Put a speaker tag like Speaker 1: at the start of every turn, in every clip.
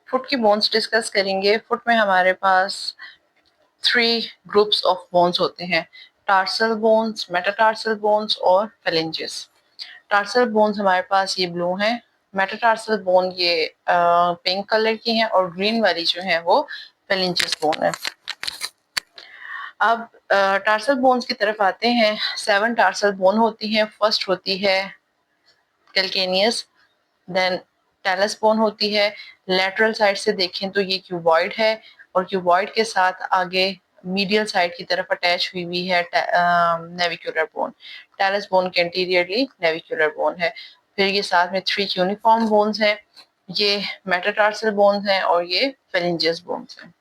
Speaker 1: Foot की bones discuss करेंगे। Foot में हमारे पास 3 ग्रुप्स ऑफ बोन्स होते हैं, टार्सल बोन्स, मेटाटार्सल बोन्स और फेलेंजेस। टार्सल बोन्स हमारे पास ये ब्लू हैं, मेटाटार्सल बोन ये पिंक कलर की हैं और ग्रीन वाली जो है वो फेलेंजेस बोन है। अब टार्सल बोन्स की तरफ आते हैं। 7 टार्सल बोन होती हैं। फर्स्ट होती है कैल्केनियस, देन टैलस बोन होती है। लेटरल साइड से देखें तो ये क्यूबॉइड है और क्यूबॉइड के साथ आगे मीडियल साइड की तरफ अटैच हुई है नेविक्यूलर बोन। टैलस बोन के इंटीरियरली नेविक्यूलर बोन है। फिर ये साथ में 3 यूनिफॉर्म बोन्स हैं, ये मेटाटार्सल बोन्स हैं और ये फेलिंजियस बोन्स हैं।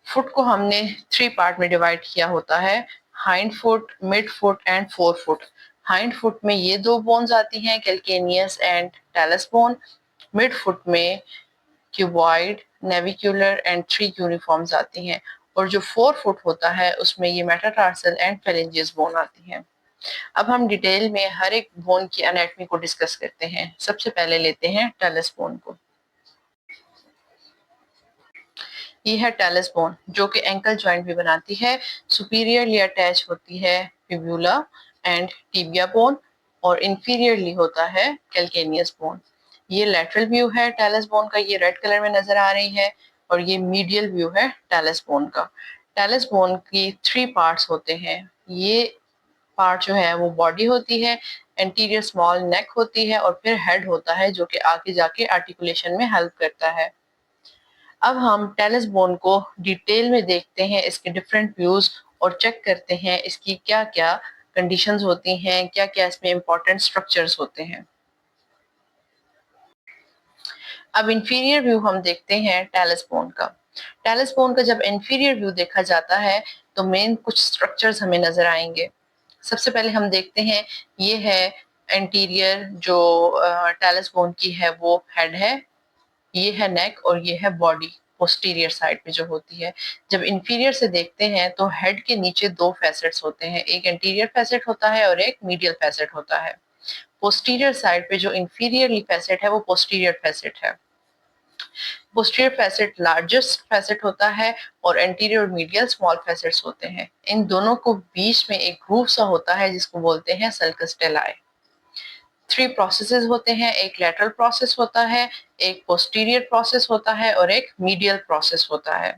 Speaker 1: फुट को हमने 3 पार्ट में डिवाइड किया होता है, hind foot, mid foot and fore foot. Hind foot में ये 2 बोन्स आती हैं, calcaneus and talus bone. Mid foot में क्यूबॉइड, नेविक्यूलर एंड 3 यूनिफॉर्म्स आती हैं और जो 4 फुट होता है उसमें ये मेटाटार्सल एंड फेलेंजियस बोन आती हैं। अब हम डिटेल में हर एक बोन की एनाटॉमी को डिस्कस करते हैं। सबसे पहले लेते हैं टैलस बोन को। ये है टैलस बोन जो कि एंकल जॉइंट भी बनाती है। सुपीरियरली अटैच होती है फिब्यूला एंड टिबिया बोन और इंफीरियरली होता है कैल्केनियस बोन। ये लेटरल व्यू है टैलस बोन का, ये रेड कलर में नजर आ रही है और ये मीडियल व्यू है टैलस बोन का। टैलस बोन की 3 पार्ट्स होते हैं। ये पार्ट जो है वो बॉडी होती है, एंटीरियर स्मॉल नेक होती है और फिर हेड होता है जो कि आगे जाके आर्टिकुलेशन में हेल्प करता है। अब हम टैलस बोन को डिटेल में देखते हैं, इसके डिफरेंट व्यूज और चेक करते हैं इसकी क्या क्या कंडीशंस होती हैं, क्या क्या इसमें इंपॉर्टेंट स्ट्रक्चर्स होते हैं। अब इंफीरियर व्यू हम देखते हैं टैलस बोन का। टैलस बोन का जब इंफीरियर व्यू देखा जाता है तो मेन कुछ स्ट्रक्चर्स हमें नजर आएंगे। सबसे पहले हम देखते हैं, ये है एंटीरियर जो टैलस बोन की है वो हेड है, ये है नेक और ये है बॉडी पोस्टीरियर साइड पे जो होती है। जब इंफीरियर से देखते हैं तो हेड के नीचे 2 फैसेट्स होते हैं, एक एंटीरियर फैसेट होता है और एक मीडियल फैसेट होता है। पोस्टीरियर साइड पे जो इंफीरियरली फैसेट है वो पोस्टीरियर फैसेट है। पोस्टीरियर फैसेट लार्जेस्ट फैसेट होता है और एंटीरियर और मीडियल स्मॉल फैसेट्स होते हैं। इन दोनों को बीच में एक ग्रूव सा होता है जिसको बोलते हैं सल्कस टेलाई। 3 प्रोसेसेस होते हैं, एक लेटरल प्रोसेस होता है, एक पोस्टीरियर प्रोसेस होता है और एक मीडियल प्रोसेस होता है।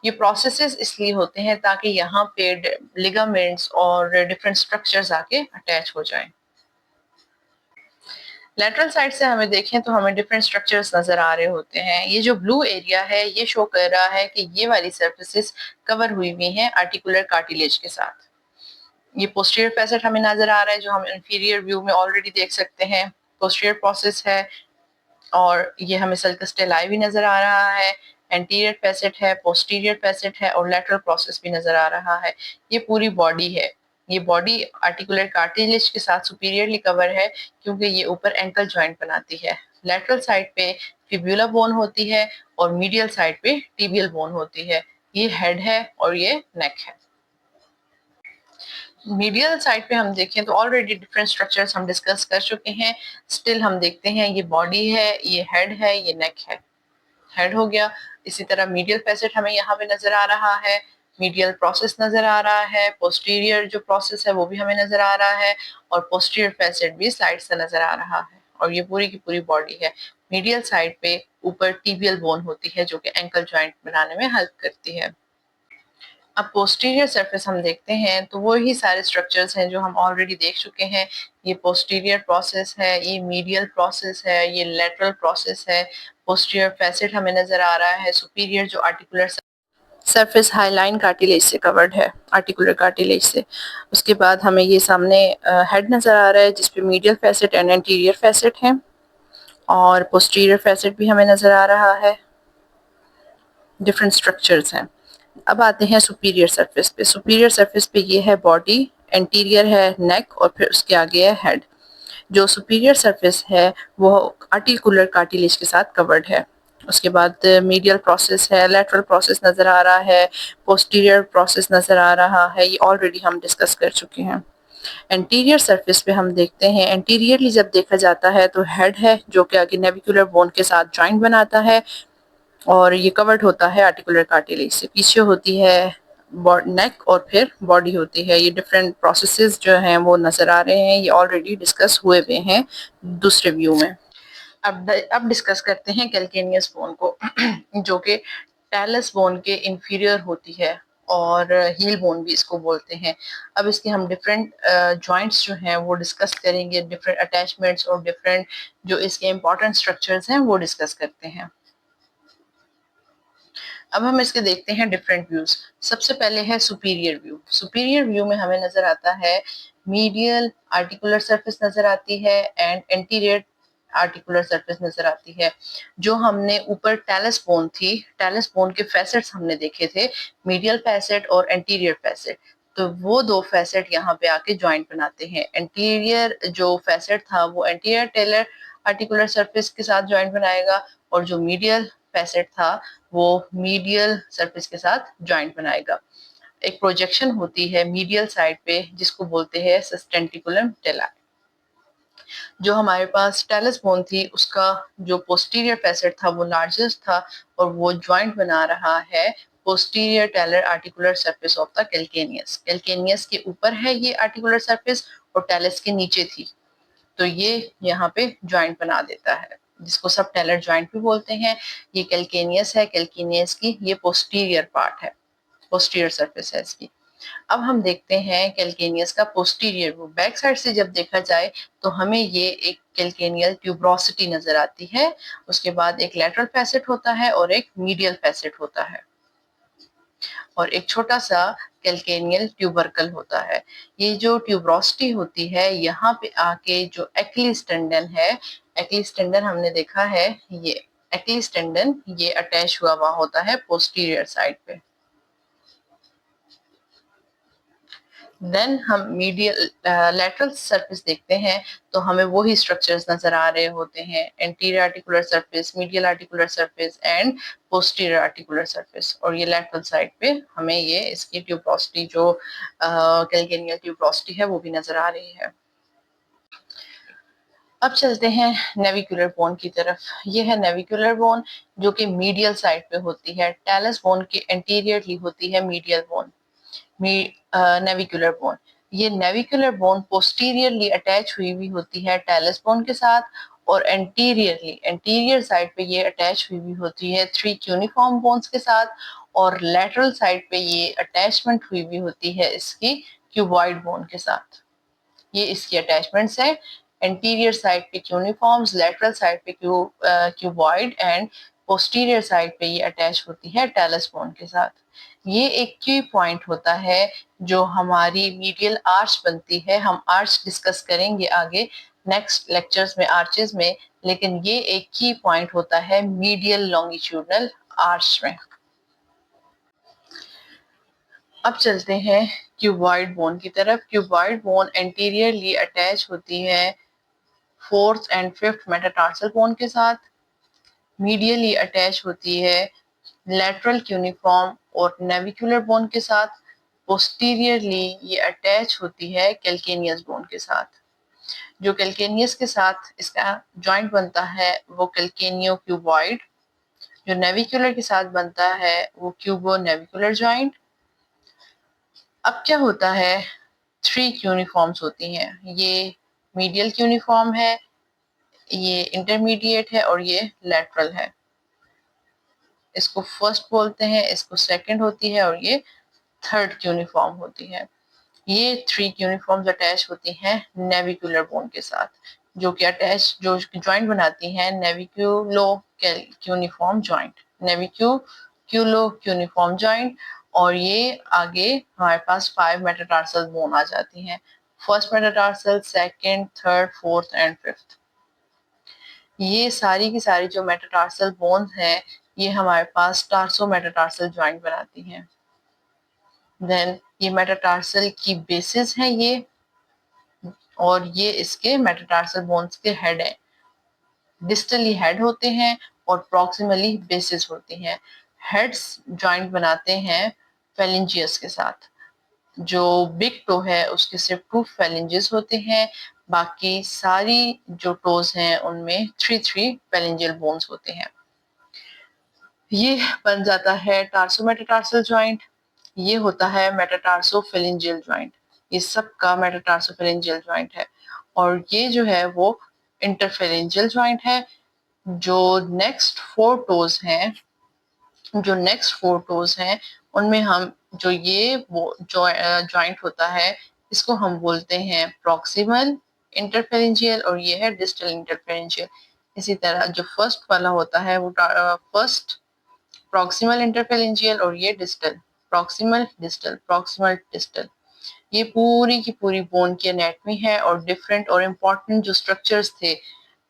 Speaker 1: ये प्रोसेसेस इसलिए होते हैं ताकि यहाँ पे लिगामेंट्स और डिफरेंट स्ट्रक्चर्स आके अटैच हो जाएं। लेटरल साइड से हमें देखें तो हमें डिफरेंट स्ट्रक्चर्स नजर आ रहे होते हैं। ये जो ब्लू एरिया है ये शो कर रहा है कि ये वाली सर्फेसिस कवर हुई हुई हैं आर्टिकुलर कार्टिलेज के साथ। ये पोस्टीरियर फैसेट हमें नजर आ रहा है जो हम इंफीरियर व्यू में ऑलरेडी देख सकते हैं, पोस्टीरियर प्रोसेस है और ये हमें सल्कस टेलाई भी नजर आ रहा है, एंटीरियर फैसेट है, पोस्टीरियर फैसेट है और लेटरल प्रोसेस भी नजर आ रहा है। ये पूरी बॉडी है। ये बॉडी आर्टिकुलर कार्टिलेज के साथ सुपीरियरली कवर है क्योंकि ये ऊपर एंकल जॉइंट बनाती है। लेटरल साइड पे फिब्यूला बोन होती है और मीडियल साइड पे टिबियल बोन होती है। ये हेड है और ये नेक है। मीडियल साइड पे हम देखें तो ऑलरेडी डिफरेंट स्ट्रक्चर्स हम डिस्कस कर चुके हैं। स्टिल हम देखते हैं, ये बॉडी है, ये हेड है, ये नेक है। हेड हो गया। इसी तरह मीडियल फैसेट हमें यहाँ पे नजर आ रहा है, मीडियल प्रोसेस नजर आ रहा है, पोस्टीरियर जो प्रोसेस है वो भी हमें नजर आ रहा है और पोस्टीरियर फैसेट भी साइड से नजर आ रहा है और ये पूरी की पूरी बॉडी है। मीडियल साइड पे ऊपर टिबियल बोन होती है जो कि एंकल जॉइंट बनाने में हेल्प करती है। अब पोस्टीरियर सरफेस हम देखते हैं तो वो ही सारे स्ट्रक्चर्स हैं जो हम ऑलरेडी देख चुके हैं। ये पोस्टीरियर प्रोसेस है, ये मीडियल प्रोसेस है, ये लेटरल प्रोसेस है। पोस्टीरियर फैसेट हमें नजर आ रहा है, सुपीरियर जो आर्टिकुलर सरफेस हाईलाइन कार्टिलेज से कवर्ड है, आर्टिकुलर कार्टिलेज से। उसके बाद हमें ये सामने हेड नजर आ रहा है जिसपे medial facet and anterior facet है और पोस्टीरियर फैसेट भी हमें नजर आ रहा है। डिफरेंट स्ट्रक्चर्स हैं। अब आते हैं सुपीरियर सरफेस पे। सुपीरियर सरफेस पे ये है बॉडी, एंटीरियर है नेक और फिर उसके आगे है हेड। जो सुपीरियर सरफेस है वो आर्टिकुलर कार्टिलेज के साथ कवर्ड है। उसके बाद मीडियल प्रोसेस है, लेटरल प्रोसेस नजर आ रहा है, पोस्टीरियर प्रोसेस नजर आ रहा है, ये ऑलरेडी हम डिस्कस कर चुके हैं। एंटीरियर सरफेस पे हम देखते हैं, एंटीरियरली जब देखा जाता है तो हेड है जो कि आगे नेविकुलर बोन के साथ जॉइंट बनाता है और ये कवर्ड होता है आर्टिकुलर कार्टिलेज से। पीछे होती है नेक और फिर बॉडी होती है। ये डिफरेंट प्रोसेसेस जो हैं वो नजर आ रहे हैं, ये ऑलरेडी डिस्कस हुए हुए हैं दूसरे व्यू में। अब डिस्कस करते हैं कैल्केनियस बोन को जो कि टैलस बोन के इंफीरियर होती है और हील बोन भी इसको बोलते हैं। अब इसके हम डिफरेंट जॉइंट्स जो हैं वो डिस्कस करेंगे, डिफरेंट अटैचमेंट्स और डिफरेंट जो इसके इंपॉर्टेंट स्ट्रक्चर्स हैं वो डिस्कस करते हैं। अब हम इसके देखते हैं डिफरेंट व्यूज। सबसे पहले है सुपीरियर व्यू। सुपीरियर व्यू में हमें नजर आता है मीडियल आर्टिकुलर सरफेस नजर आती है एंड एंटीरियर आर्टिकुलर सरफेस नजर आती है। जो हमने ऊपर टैलस बोन थी, टैलस बोन के फैसेट्स हमने देखे थे, मीडियल फैसेट और एंटीरियर फैसेट, तो वो दो फैसेट यहाँ पे आके ज्वाइंट बनाते हैं। एंटीरियर जो फैसेट था वो एंटीरियर टेलर आर्टिकुलर सरफेस के साथ ज्वाइंट बनाएगा और जो मीडियल फैसेट था वो मीडियल सरफेस के साथ ज्वाइंट बनाएगा। एक प्रोजेक्शन होती है मीडियल साइड पे जिसको बोलते हैं सस्टेंटिकुलम टेलाई। जो हमारे पास टेलस बोन थी उसका जो पोस्टीरियर फैसेट था वो लार्जेस्ट था और वो ज्वाइंट बना रहा है posterior talar articular surface of the calcaneus. Calcaneus के ऊपर है ये आर्टिकुलर सरफेस और टेलस के नीचे थी, तो ये यहाँ पे ज्वाइंट बना देता है जिसको सब टेलर ज्वाइंट भी बोलते हैं। ये कैल्केनियस है, कैल्केनियस की ये पोस्टीरियर पार्ट है, पोस्टीरियर सरफेस है इसकी। अब हम देखते हैं कैल्केनियस का पोस्टीरियर व्यू। बैक साइड से जब देखा जाए तो हमें ये एक कैल्केनियल ट्यूबरोसिटी नजर आती है। उसके बाद एक लैटरल फैसेट होता है और एक मीडियल फैसेट होता है और एक छोटा सा कैल्केनियल ट्यूबरकल होता है। ये जो ट्यूबरोसिटी होती है यहाँ पे आके जो एक्लिस टेंडन है, एक्लिस टेंडन हमने देखा है, ये एक्लिस टेंडन ये अटैच हुआ होता है पोस्टीरियर साइड पे। देन हम मीडियल लैटरल सरफेस देखते हैं तो हमें वही स्ट्रक्चर्स नजर आ रहे होते हैं, anterior articular surface, medial articular surface and posterior articular surface. और ये लैटरल साइड पे हमें ये इसकी ट्यूबरोसिटी जो कैल्केनियल ट्यूबरोसिटी है वो भी नजर आ रही है। अब चलते हैं नेविकुलर बोन की तरफ। ये है नेविकुलर बोन जो कि मीडियल साइड पे होती है। टैलस बोन के एंटीरियरली होती है मीडियल बोन, नेविकुलर बोन। ये नेविकुलर बोन पोस्टीरियरली अटैच हुई हुई होती है टैलस बोन के साथ और एंटीरियरली, एंटीरियर साइड पे ये अटैच हुई हुई होती है थ्री क्यूनिफॉर्म बोन्स के साथ और लैटरल साइड पे ये अटैचमेंट हुई हुई होती है इसकी क्यूबॉइड बोन के साथ। ये इसकी अटैचमेंट्स है, एंटीरियर साइड पे क्यूनिफॉर्म्स, लेटरल साइड पे क्यूबॉइड एंड पोस्टीरियर साइड पे ये अटैच होती है टैलस बोन के साथ। ये एक की पॉइंट होता है जो हमारी मीडियल आर्च बनती है। हम आर्च डिस्कस करेंगे आगे नेक्स्ट लेक्चर्स में आर्चेस में, लेकिन ये एक की पॉइंट होता है मीडियल लॉन्गिट्यूडनल आर्च में। अब चलते हैं क्यूबॉइड बोन की तरफ। क्यूबॉइड बोन एंटीरियरली अटैच होती है fourth and fifth metatarsal bone के साथ, मीडियली अटैच होती है लैटरल क्यूनिफॉर्म और नेविकुलर बोन के साथ, पोस्टीरियरली ये अटैच होती है कैल्केनियस बोन के साथ। जो कैल्केनियस के साथ इसका जॉइंट बनता है वो कैल्केनियो क्यूबॉइड, जो नेविकुलर के साथ बनता है वो क्यूबो नेविकुलर जॉइंट। अब क्या होता है, थ्री क्यूनिफॉर्म्स होती हैं, ये मीडियल क्यूनिफॉर्म है, ये इंटरमीडिएट है और ये लेटरल है। इसको फर्स्ट बोलते हैं, इसको सेकंड होती है और ये थर्ड क्यूनिफॉर्म होती है। ये थ्री क्यूनिफॉर्म्स अटैच होती हैं नेविकुलर बोन के साथ, जो कि अटैच जो ज्वाइंट बनाती हैं नेविक्यूलो क्यूनिफॉर्म ज्वाइंट, नेविक्यूलो क्यूनिफॉर्म ज्वाइंट। और ये आगे हमारे पास 5 मेटाटार्सल बोन आ जाती हैं, first metatarsal, second, third, fourth and fifth. ये सारी की सारी जो मेटाटार्सल बोन्स हैं ये हमारे पास टार्सो मेटाटार्सल ज्वाइंट बनाती हैं। देन ये मेटाटार्सल की बेसिस हैं ये, और ये इसके मेटाटार्सल बोन्स के हेड हैं। डिस्टली हेड होते हैं और प्रॉक्सिमली बेसिस होती हैं। हेड्स ज्वाइंट बनाते हैं फेलिंजियस के साथ, जो बिग टो है उसके सिर्फ 2 फेलेंजेस होते हैं, बाकी सारी जो टोज हैं उनमें 3 फेलेंजियल बोन्स होते हैं। ये बन जाता है टार्सो मेटाटार्सल जॉइंट। ये होता है मेटाटार्सोफेरेंजियल जॉइंट। ये सब का मेटाटार्सोफेरेंजियल जॉइंट है। और ये जो है वो इंटरफेरेंजियल जॉइंट है। जो नेक्स्ट 4 टोज हैं, उनमें हम जो ये वो जॉइंट होता है, इसको हम बोलते हैं प्रॉक्सिमल इंटरफेरेंजियल और ये है डिस्टल इंटरफेरेंजियल। इसी तरह जो फर्स्ट वाला होता है वो फर्स्ट प्रॉक्सिमल इंटरफेरेंजियल और ये डिस्टल, प्रॉक्सिमल डिस्टल। ये पूरी की पूरी बोन की एनाटमी है और डिफरेंट और इम्पोर्टेंट जो स्ट्रक्चर्स थे,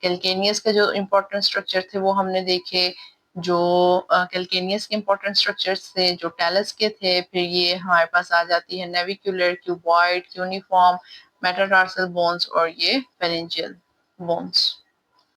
Speaker 1: कैल्केनियस के जो इम्पोर्टेंट स्ट्रक्चर थे वो हमने देखे। जो कैल्केनियस के इम्पोर्टेंट स्ट्रक्चर्स थे जो टैलस के थे, फिर ये हमारे पास आ जाती है navicular, cuboid, cuneiform, metatarsal bones और ये फेरेंजियल बोन्स।